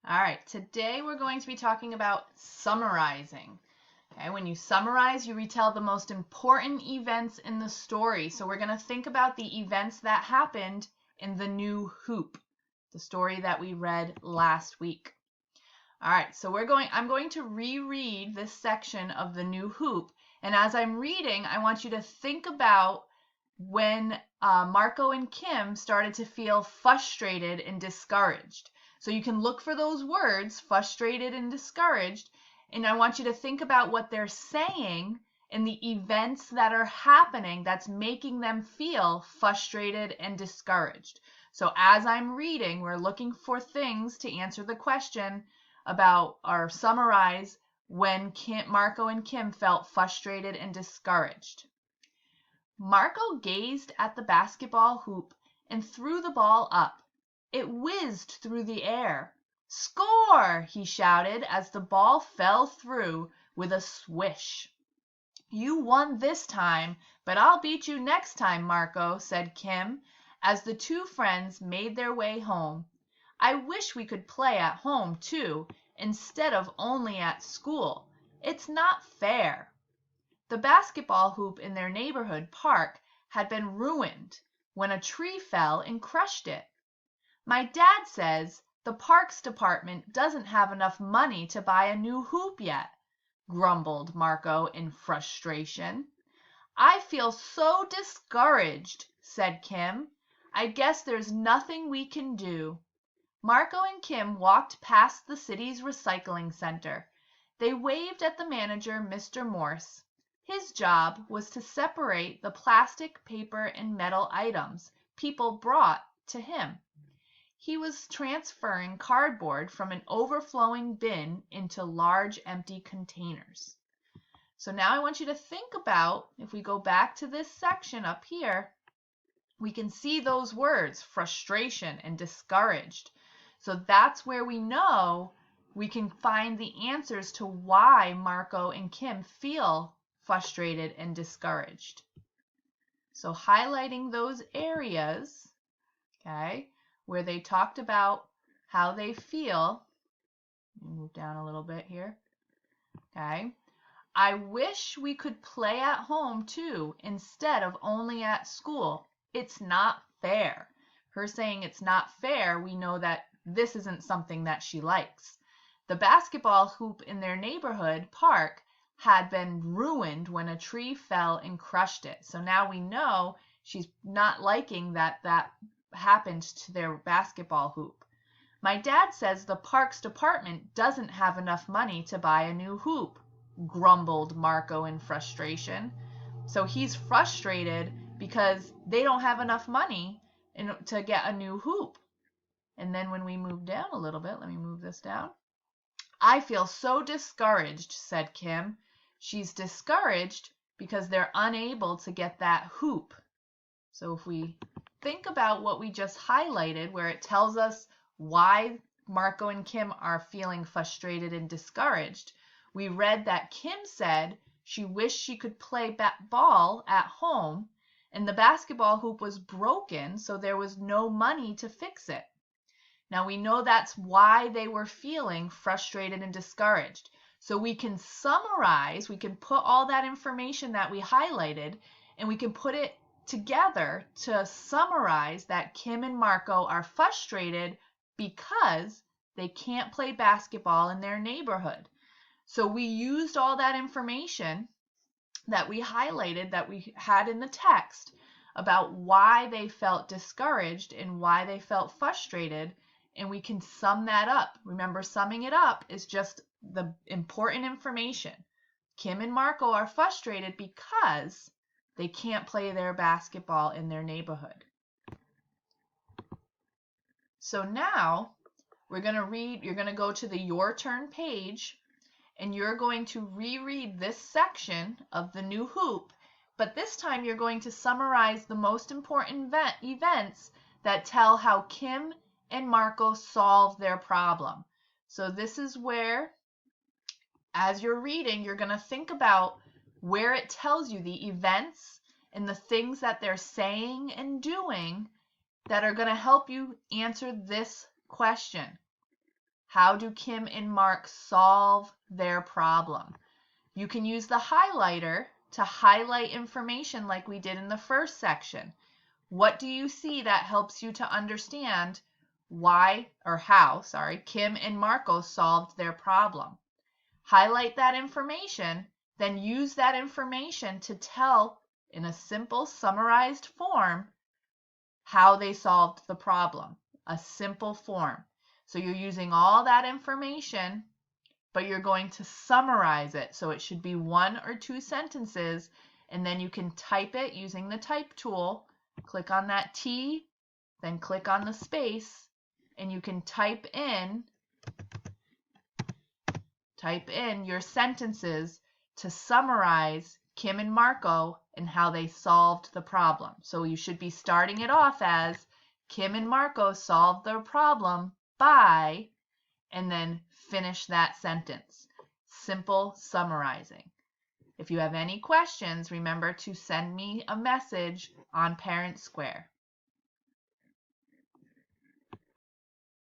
All right, today we're going to be talking about summarizing. Okay, when you summarize, you retell the most important events in the story. So we're going to think about the events that happened in The New Hoop, the story that we read last week. All right, so I'm going to reread this section of The New Hoop. And as I'm reading, I want you to think about when Marco and Kim started to feel frustrated and discouraged. So you can look for those words, frustrated and discouraged, and I want you to think about what they're saying and the events that are happening that's making them feel frustrated and discouraged. So as I'm reading, we're looking for things to answer the question about or summarize when Marco and Kim felt frustrated and discouraged. Marco gazed at the basketball hoop and threw the ball up. It whizzed through the air. "Score!" he shouted as the ball fell through with a swish. "You won this time, but I'll beat you next time, Marco," said Kim, as the two friends made their way home. "I wish we could play at home, too, instead of only at school. It's not fair." The basketball hoop in their neighborhood park had been ruined when a tree fell and crushed it. "My dad says the parks department doesn't have enough money to buy a new hoop yet," grumbled Marco in frustration. "I feel so discouraged," said Kim. "I guess there's nothing we can do." Marco and Kim walked past the city's recycling center. They waved at the manager, Mr. Morse. His job was to separate the plastic, paper, and metal items people brought to him. He was transferring cardboard from an overflowing bin into large empty containers. So now I want you to think about, if we go back to this section up here, we can see those words, frustration and discouraged. So that's where we know we can find the answers to why Marco and Kim feel frustrated and discouraged. So highlighting those areas, okay, where they talked about how they feel. Move down a little bit here. Okay. "I wish we could play at home too, instead of only at school. It's not fair." Her saying it's not fair, we know that this isn't something that she likes. The basketball hoop in their neighborhood park had been ruined when a tree fell and crushed it. So now we know she's not liking that happened to their basketball hoop. "My dad says the parks department doesn't have enough money to buy a new hoop," grumbled Marco in frustration. So he's frustrated because they don't have enough money to get a new hoop. And then when we move down a little bit, let me move this down. "I feel so discouraged," said Kim. She's discouraged because they're unable to get that hoop. So if we think about what we just highlighted, where it tells us why Marco and Kim are feeling frustrated and discouraged, we read that Kim said she wished she could play ball at home, and the basketball hoop was broken, so there was no money to fix it. Now we know that's why they were feeling frustrated and discouraged. So we can summarize, we can put all that information that we highlighted, and we can put it together to summarize that Kim and Marco are frustrated because they can't play basketball in their neighborhood. So we used all that information that we highlighted, that we had in the text, about why they felt discouraged and why they felt frustrated, and we can sum that up. Remember, summing it up is just the important information. Kim and Marco are frustrated because they can't play their basketball in their neighborhood. So now you're going to go to the Your Turn page, and you're going to reread this section of The New Hoop, but this time you're going to summarize the most important events that tell how Kim and Marco solved their problem. So this is where, as you're reading, you're going to think about where it tells you the events and the things that they're saying and doing that are going to help you answer this question. How do Kim and Mark solve their problem? You can use the highlighter to highlight information like we did in the first section. What do you see that helps you to understand how Kim and Marco solved their problem? Highlight that information, then use that information to tell in a simple summarized form how they solved the problem. A simple form. So you're using all that information, but you're going to summarize it. So it should be 1 or 2 sentences, and then you can type it using the type tool. Click on that T, then click on the space, and you can type in your sentences to summarize Kim and Marco and how they solved the problem. So you should be starting it off as Kim and Marco solved their problem by, and then finish that sentence. Simple summarizing. If you have any questions, remember to send me a message on Parent Square.